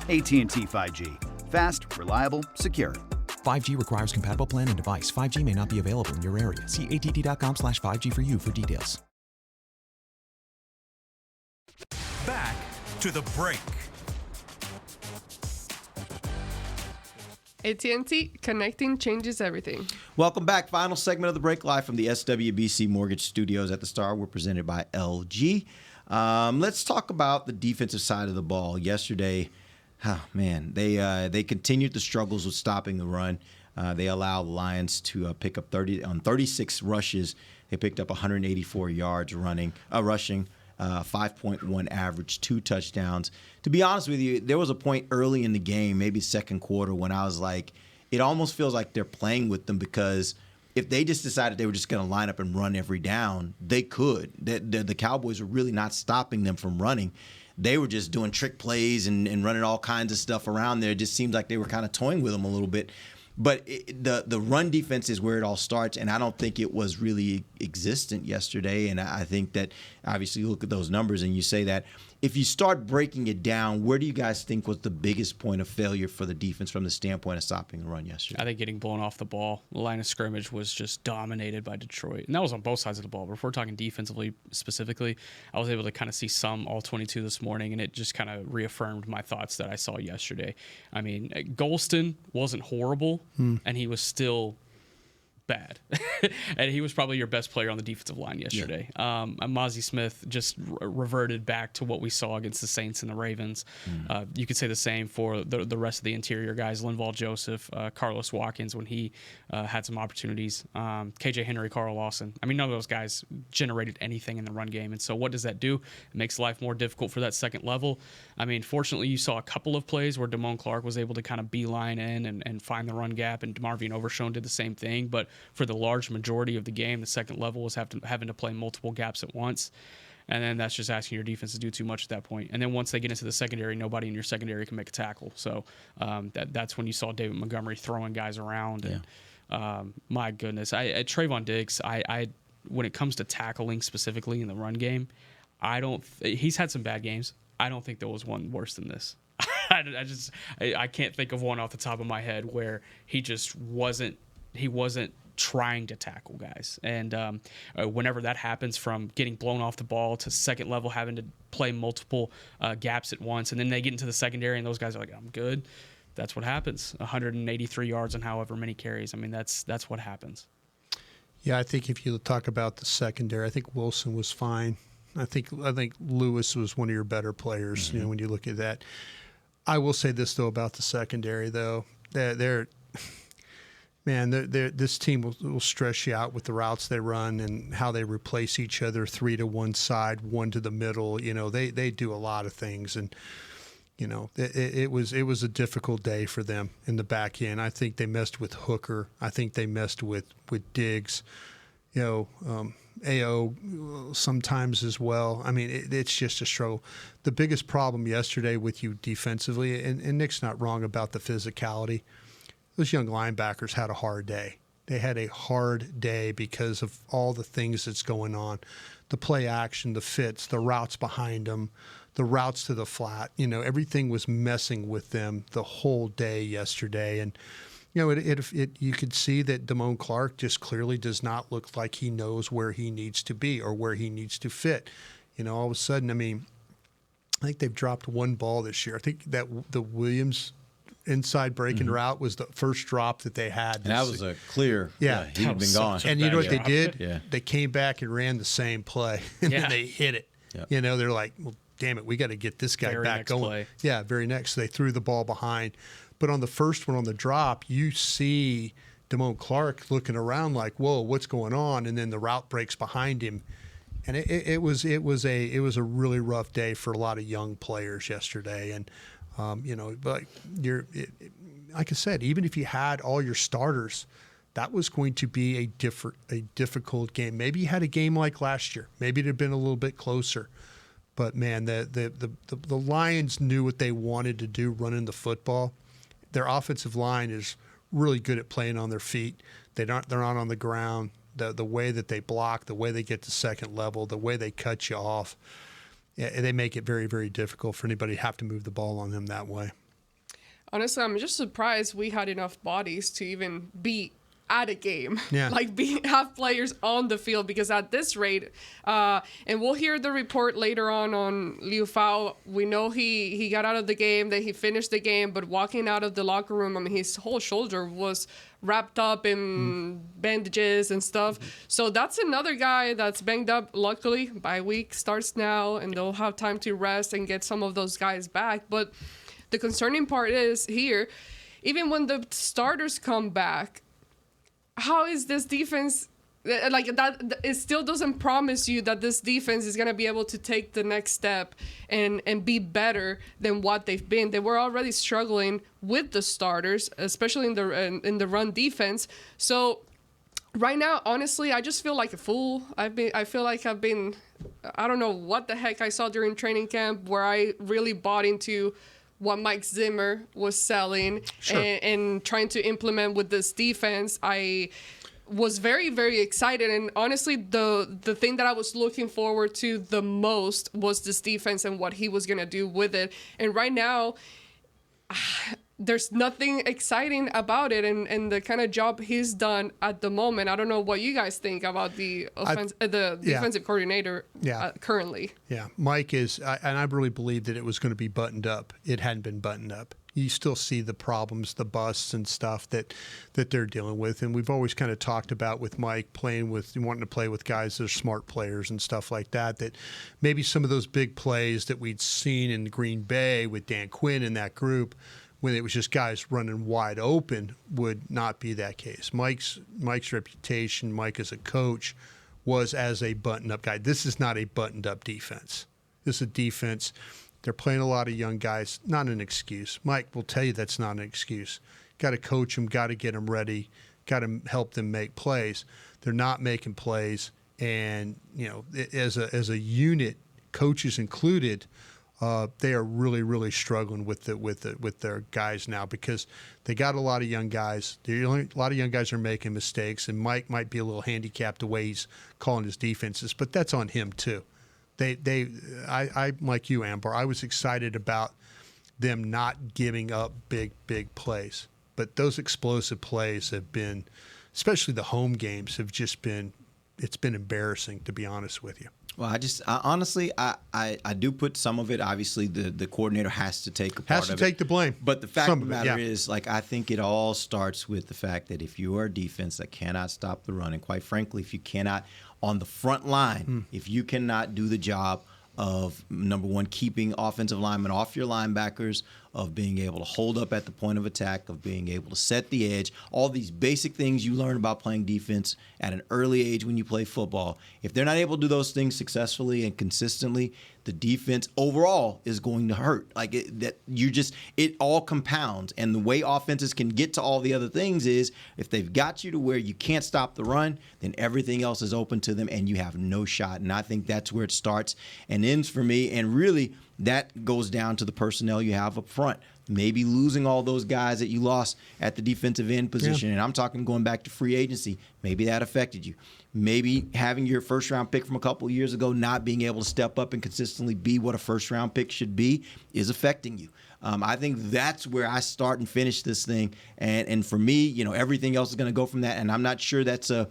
[SPEAKER 8] AT&T 5G. Fast, reliable, secure.
[SPEAKER 9] 5G requires compatible plan and device. 5G may not be available in your area. See att.com/5G for you for details.
[SPEAKER 1] Back to the break.
[SPEAKER 7] AT&T, connecting changes everything.
[SPEAKER 4] Welcome back. Final segment of the break, live from the SWBC Mortgage Studios at the Star. We're presented by LG. Let's talk about the defensive side of the ball. Yesterday, they continued the struggles with stopping the run. They allowed the Lions to pick up 36 rushes. They picked up 184 yards rushing, 5.1 average, 2 touchdowns. To be honest with you, there was a point early in the game, maybe second quarter, when I was like, it almost feels like they're playing with them, because if they just decided they were just going to line up and run every down, they could. The Cowboys were really not stopping them from running. They were just doing trick plays and running all kinds of stuff around there. It just seemed like they were kind of toying with them a little bit. But the run defense is where it all starts, and I don't think it was really existent yesterday. And I think that, obviously, you look at those numbers and you say that. If you start breaking it down, where do you guys think was the biggest point of failure for the defense from the standpoint of stopping the run yesterday?
[SPEAKER 5] I think getting blown off the ball. The line of scrimmage was just dominated by Detroit. And that was on both sides of the ball. But if we're talking defensively specifically, I was able to kind of see some all-22 this morning, and it just kind of reaffirmed my thoughts that I saw yesterday. I mean, Golston wasn't horrible, and he was still bad. And he was probably your best player on the defensive line yesterday. Yeah. Mozzie Smith just reverted back to what we saw against the Saints and the Ravens. You could say the same for the rest of the interior guys, Linval Joseph, Carlos Watkins when he had some opportunities, KJ Henry, Carl Lawson. I mean, none of those guys generated anything in the run game. And so what does that do? It makes life more difficult for that second level. I mean, fortunately, you saw a couple of plays where Damone Clark was able to kind of beeline in and find the run gap, and DeMarvion Overshown did the same thing. But for the large majority of the game, the second level was having to play multiple gaps at once. And then that's just asking your defense to do too much at that point. And then once they get into the secondary, nobody in your secondary can make a tackle. So that's when you saw David Montgomery throwing guys around. And my goodness, Trayvon Diggs, when it comes to tackling specifically in the run game, he's had some bad games. I don't think there was one worse than this. I can't think of one off the top of my head where he just wasn't trying to tackle guys. And whenever that happens, from getting blown off the ball to second level, having to play multiple gaps at once, and then they get into the secondary and those guys are like, I'm good. That's what happens. 183 yards and however many carries. I mean, that's what happens.
[SPEAKER 6] Yeah, I think if you talk about the secondary, I think Wilson was fine. I think Lewis was one of your better players. You know, when you look at that. I will say this though about the secondary though. This team will stress you out with the routes they run and how they replace each other, 3 to one side, 1 to the middle. You know, they do a lot of things, and you know it was a difficult day for them in the back end. I think they messed with Hooker. I think they messed with Diggs. You know, AO sometimes as well. I mean, it's just a struggle. The biggest problem yesterday with you defensively, and Nick's not wrong about the physicality. Those young linebackers had a hard day. They had a hard day because of all the things that's going on. The play action, the fits, the routes behind them, the routes to the flat. You know, everything was messing with them the whole day yesterday. And, you know, you could see that Damone Clark just clearly does not look like he knows where he needs to be or where he needs to fit. You know, all of a sudden, I mean, I think they've dropped one ball this year. I think that the Williams inside breaking route was the first drop that they had.
[SPEAKER 4] And that was a clear. Yeah, he'd have been gone.
[SPEAKER 6] And you know what they did?
[SPEAKER 4] Yeah.
[SPEAKER 6] They came back and ran the same play, and then they hit it.
[SPEAKER 4] Yep.
[SPEAKER 6] You know, they're like, well, damn it, we got to get this guy back going.
[SPEAKER 5] Play.
[SPEAKER 6] Yeah, very next. They threw the ball behind. But on the first one on the drop, you see Damone Clark looking around like, whoa, what's going on? And then the route breaks behind him. And it was a really rough day for a lot of young players yesterday. And you know, but like I said, even if you had all your starters, that was going to be a difficult game. Maybe you had a game like last year. Maybe it'd have been a little bit closer. But man, the Lions knew what they wanted to do running the football. Their offensive line is really good at playing on their feet. They're not on the ground. The way that they block, the way they get to second level, the way they cut you off. Yeah, they make it very, very difficult for anybody to have to move the ball on them that way.
[SPEAKER 7] Honestly, I'm just surprised we had enough bodies to even be at a game.
[SPEAKER 6] Yeah.
[SPEAKER 7] Like have players on the field, because at this rate, and we'll hear the report later on Liu Fao. We know he got out of the game, that he finished the game, but walking out of the locker room, I mean, his whole shoulder was wrapped up in bandages and stuff. So that's another guy that's banged up. Luckily, bye week starts now, and they'll have time to rest and get some of those guys back. But the concerning part is here, even when the starters come back, how is this defense like that? It still doesn't promise you that this defense is going to be able to take the next step and be better than what they've been. They were already struggling with the starters, especially in the run defense. So right now, honestly, I just feel like a fool. I don't know what the heck I saw during training camp where I really bought into what Mike Zimmer was selling and trying to implement with this defense. I was very, very excited. And honestly, the thing that I was looking forward to the most was this defense and what he was going to do with it. And right now, there's nothing exciting about it, and the kind of job he's done at the moment. I don't know what you guys think about the defensive coordinator currently.
[SPEAKER 6] Yeah, Mike is, and I really believed that it was going to be buttoned up. It hadn't been buttoned up. You still see the problems, the busts and stuff that they're dealing with. And we've always kind of talked about with Mike wanting to play with guys that are smart players and stuff like that, that maybe some of those big plays that we'd seen in Green Bay with Dan Quinn and that group, when it was just guys running wide open, would not be that case. Mike's reputation, Mike as a coach, was as a button-up guy. This is not a buttoned-up defense. This is a defense. They're playing a lot of young guys. Not an excuse. Mike will tell you that's not an excuse. Got to coach them, got to get them ready, got to help them make plays. They're not making plays, and you know, as a unit, coaches included, they are really, really struggling with their guys now, because they got a lot of young guys. A lot of young guys are making mistakes, and Mike might be a little handicapped the way he's calling his defenses, but that's on him too. I like you, Ambar, I was excited about them not giving up big plays, but those explosive plays have been especially the home games, have just been embarrassing, to be honest with you.
[SPEAKER 4] Well, honestly, I do put some of it. Obviously, the coordinator has to take a part of it.
[SPEAKER 6] Has to take the blame.
[SPEAKER 4] But the fact of the matter
[SPEAKER 6] yeah.
[SPEAKER 4] is, I think it all starts with the fact that if you are a defense that cannot stop the run, and quite frankly, if you cannot, on the front line, if you cannot do the job of, number one, keeping offensive linemen off your linebackers, of being able to hold up at the point of attack, of being able to set the edge, all these basic things you learn about playing defense at an early age when you play football. If they're not able to do those things successfully and consistently, the defense overall is going to hurt. It all compounds. And the way offenses can get to all the other things is if they've got you to where you can't stop the run, then everything else is open to them and you have no shot. And I think that's where it starts and ends for me. And really, that goes down to the personnel you have up front. Maybe losing all those guys that you lost at the defensive end position. And I'm talking going back to free agency. Maybe that affected you. Maybe having your first-round pick from a couple of years ago not being able to step up and consistently be what a first-round pick should be is affecting you. I think that's where I start and finish this thing. And for me, everything else is going to go from that. And I'm not sure that's a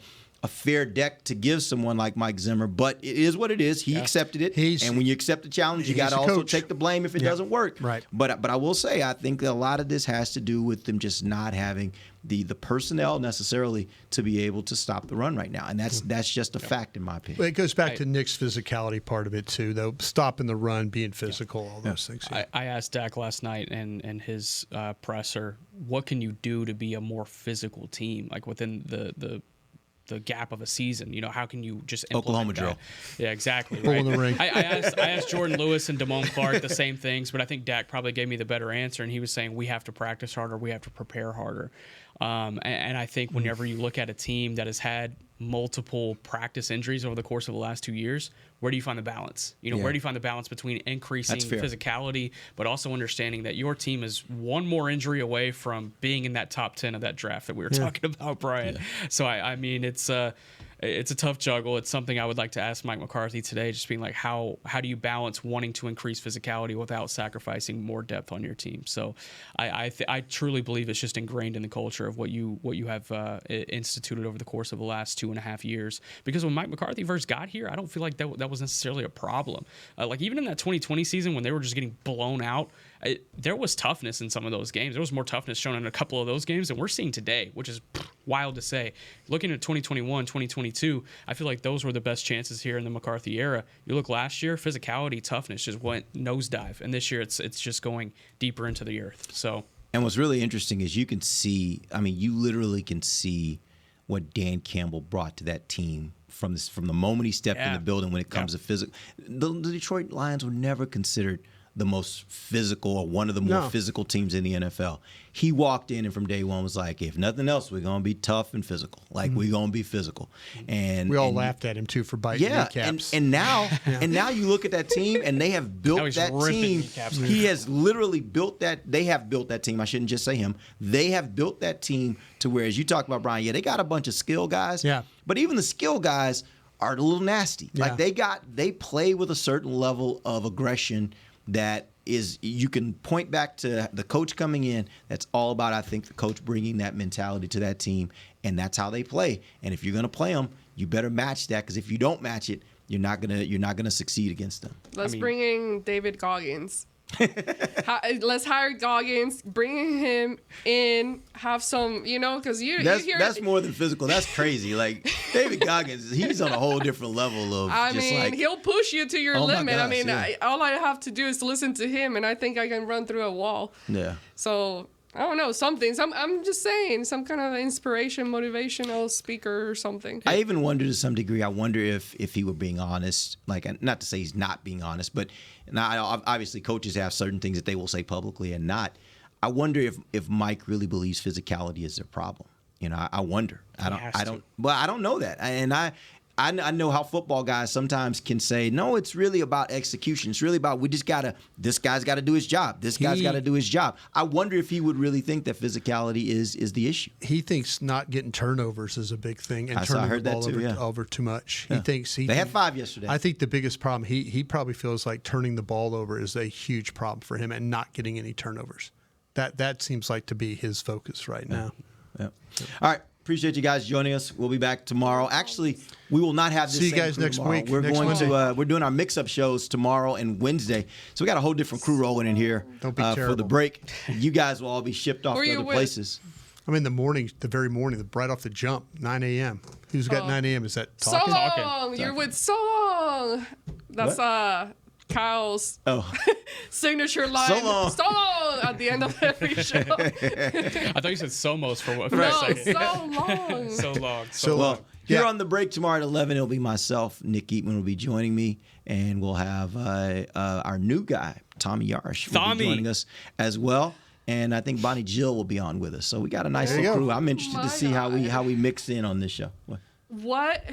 [SPEAKER 4] fair deck to give someone like Mike Zimmer, but it is what it is. He accepted it, and when you accept the challenge, you got to also take the blame if it doesn't work.
[SPEAKER 6] Right.
[SPEAKER 4] But I will say, I think a lot of this has to do with them just not having the personnel necessarily to be able to stop the run right now, and that's just a fact in my opinion.
[SPEAKER 6] But it goes back to Nick's physicality part of it too, though. Stopping the run, being physical, all those things. Yeah.
[SPEAKER 5] I asked Dak last night and his presser, what can you do to be a more physical team, like within the gap of a season? How can you just implement
[SPEAKER 4] Oklahoma
[SPEAKER 5] that?
[SPEAKER 4] drill?
[SPEAKER 5] Yeah, exactly.
[SPEAKER 6] Pull
[SPEAKER 5] Right?
[SPEAKER 6] in the ring.
[SPEAKER 5] I asked Jordan Lewis and Damone Clark the same things, but I think Dak probably gave me the better answer, and he was saying we have to practice harder, we have to prepare harder. And I think whenever you look at a team that has had multiple practice injuries over the course of the last 2 years, where do you find the balance? Where do you find the balance between increasing physicality, but also understanding that your team is one more injury away from being in that top 10 of that draft that we were talking about, Brian? So, I mean, it's a tough juggle. It's something I would like to ask Mike McCarthy today, just being like, how do you balance wanting to increase physicality without sacrificing more depth on your team? So I truly believe it's just ingrained in the culture of what you have instituted over the course of the last 2.5 years. Because when Mike McCarthy first got here, I don't feel like that was necessarily a problem. Like even in that 2020 season when they were just getting blown out, there was toughness in some of those games. There was more toughness shown in a couple of those games than we're seeing today, which is wild to say. Looking at 2021, 2022, I feel like those were the best chances here in the McCarthy era. You look last year, physicality, toughness just went nosedive, and this year it's just going deeper into the earth. So,
[SPEAKER 4] and what's really interesting is you can see, you literally can see what Dan Campbell brought to that team from the moment he stepped in the building when it comes to physical. The Detroit Lions were never considered the most physical or one of the more physical teams in the NFL. He walked in and from day one was like, if nothing else, we're going to be tough and physical. We're going to be physical. And
[SPEAKER 6] we all laughed at him too for biting kneecaps.
[SPEAKER 4] And now you look at that team and they have built that team. He has literally built that. They have built that team. I shouldn't just say him. They have built that team to where, as you talked about, Brian, they got a bunch of skill guys.
[SPEAKER 6] Yeah.
[SPEAKER 4] But even the skill guys are a little nasty.
[SPEAKER 6] Yeah.
[SPEAKER 4] They play with a certain level of aggression that is, you can point back to the coach coming in. That's all about, I think, the coach bringing that mentality to that team, and that's how they play. And if you're going to play them, you better match that, because if you don't match it, you're not gonna succeed against them.
[SPEAKER 7] Let's bring in David Goggins. Let's hire Goggins, bring him in, have some, because you hear
[SPEAKER 4] that's more than physical. That's crazy. Like David Goggins, he's on a whole different level of.
[SPEAKER 7] He'll push you to your limit.
[SPEAKER 4] Gosh,
[SPEAKER 7] all I have to do is listen to him, and I think I can run through a wall.
[SPEAKER 4] Yeah.
[SPEAKER 7] So I don't know, I'm just saying, some kind of inspiration, motivational speaker or something.
[SPEAKER 4] I even wonder to some degree, if he were being honest, not to say he's not being honest, but now obviously coaches have certain things that they will say publicly and not. I wonder if Mike really believes physicality is their problem. I wonder. I don't know that. And I know how football guys sometimes can say, no, it's really about execution. It's really about this guy's got to do his job. This guy's got to do his job. I wonder if he would really think that physicality is the issue.
[SPEAKER 6] He thinks not getting turnovers is a big thing and turning the ball over too much.
[SPEAKER 4] Yeah.
[SPEAKER 6] He thinks
[SPEAKER 4] they had 5 yesterday.
[SPEAKER 6] I think the biggest problem, he probably feels like turning the ball over is a huge problem for him and not getting any turnovers. That seems like to be his focus right now.
[SPEAKER 4] Yeah. All right. Appreciate you guys joining us. We'll be back tomorrow. Actually, we will not have this.
[SPEAKER 6] See you
[SPEAKER 4] same
[SPEAKER 6] guys
[SPEAKER 4] crew
[SPEAKER 6] next
[SPEAKER 4] tomorrow.
[SPEAKER 6] week,
[SPEAKER 4] We're
[SPEAKER 6] next
[SPEAKER 4] going
[SPEAKER 6] Wednesday.
[SPEAKER 4] to we're doing our mix-up shows tomorrow and Wednesday. So we got a whole different crew rolling in here
[SPEAKER 6] Don't be
[SPEAKER 4] for the
[SPEAKER 6] terrible.
[SPEAKER 4] break. You guys will all be shipped off
[SPEAKER 7] Who are
[SPEAKER 4] to
[SPEAKER 7] you
[SPEAKER 4] other
[SPEAKER 7] with?
[SPEAKER 4] places.
[SPEAKER 6] I'm in the morning, the very morning, right off the jump, 9 a.m. Who's got 9 a.m.? Is that
[SPEAKER 7] So
[SPEAKER 6] talking?
[SPEAKER 7] long. You're with so long. That's Kyle's signature line.
[SPEAKER 4] So long.
[SPEAKER 7] So long at the end of every show.
[SPEAKER 5] I thought you said Somos for a
[SPEAKER 7] No,
[SPEAKER 5] second.
[SPEAKER 7] so long.
[SPEAKER 5] So long.
[SPEAKER 4] So well, here on the break tomorrow at 11, it'll be myself. Nick Eatman will be joining me, and we'll have our new guy, Tommy Yarsh, will be joining us as well. And I think Bonnie Jill will be on with us. So we got a nice little crew. I'm interested to see how we mix in on this show.
[SPEAKER 7] What?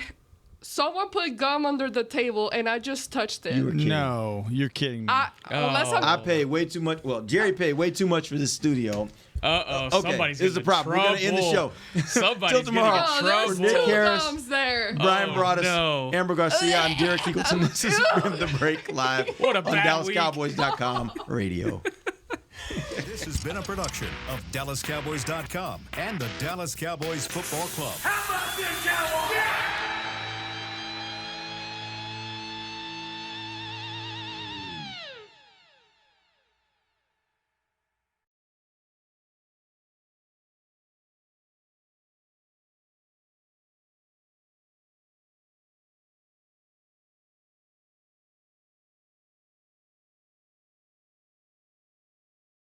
[SPEAKER 7] Someone put gum under the table and I just touched it.
[SPEAKER 4] You were kidding.
[SPEAKER 19] No, you're kidding me.
[SPEAKER 4] I paid way too much. Well, Jerry paid way too much for this studio.
[SPEAKER 5] Okay,
[SPEAKER 4] somebody's this is the problem. We're going to end the show.
[SPEAKER 5] Somebody's
[SPEAKER 4] Till tomorrow.
[SPEAKER 7] There's
[SPEAKER 4] For Nick
[SPEAKER 7] two
[SPEAKER 4] Harris,
[SPEAKER 7] gums there.
[SPEAKER 4] Brian Broaddus,
[SPEAKER 5] no.
[SPEAKER 4] Amber Garcia, I'm Derek Eagleton. This is The Break live
[SPEAKER 5] What a
[SPEAKER 4] on
[SPEAKER 5] bad week.
[SPEAKER 4] DallasCowboys.com radio.
[SPEAKER 15] This has been a production of DallasCowboys.com and the Dallas Cowboys Football Club.
[SPEAKER 2] How about this, Cowboys? Yeah!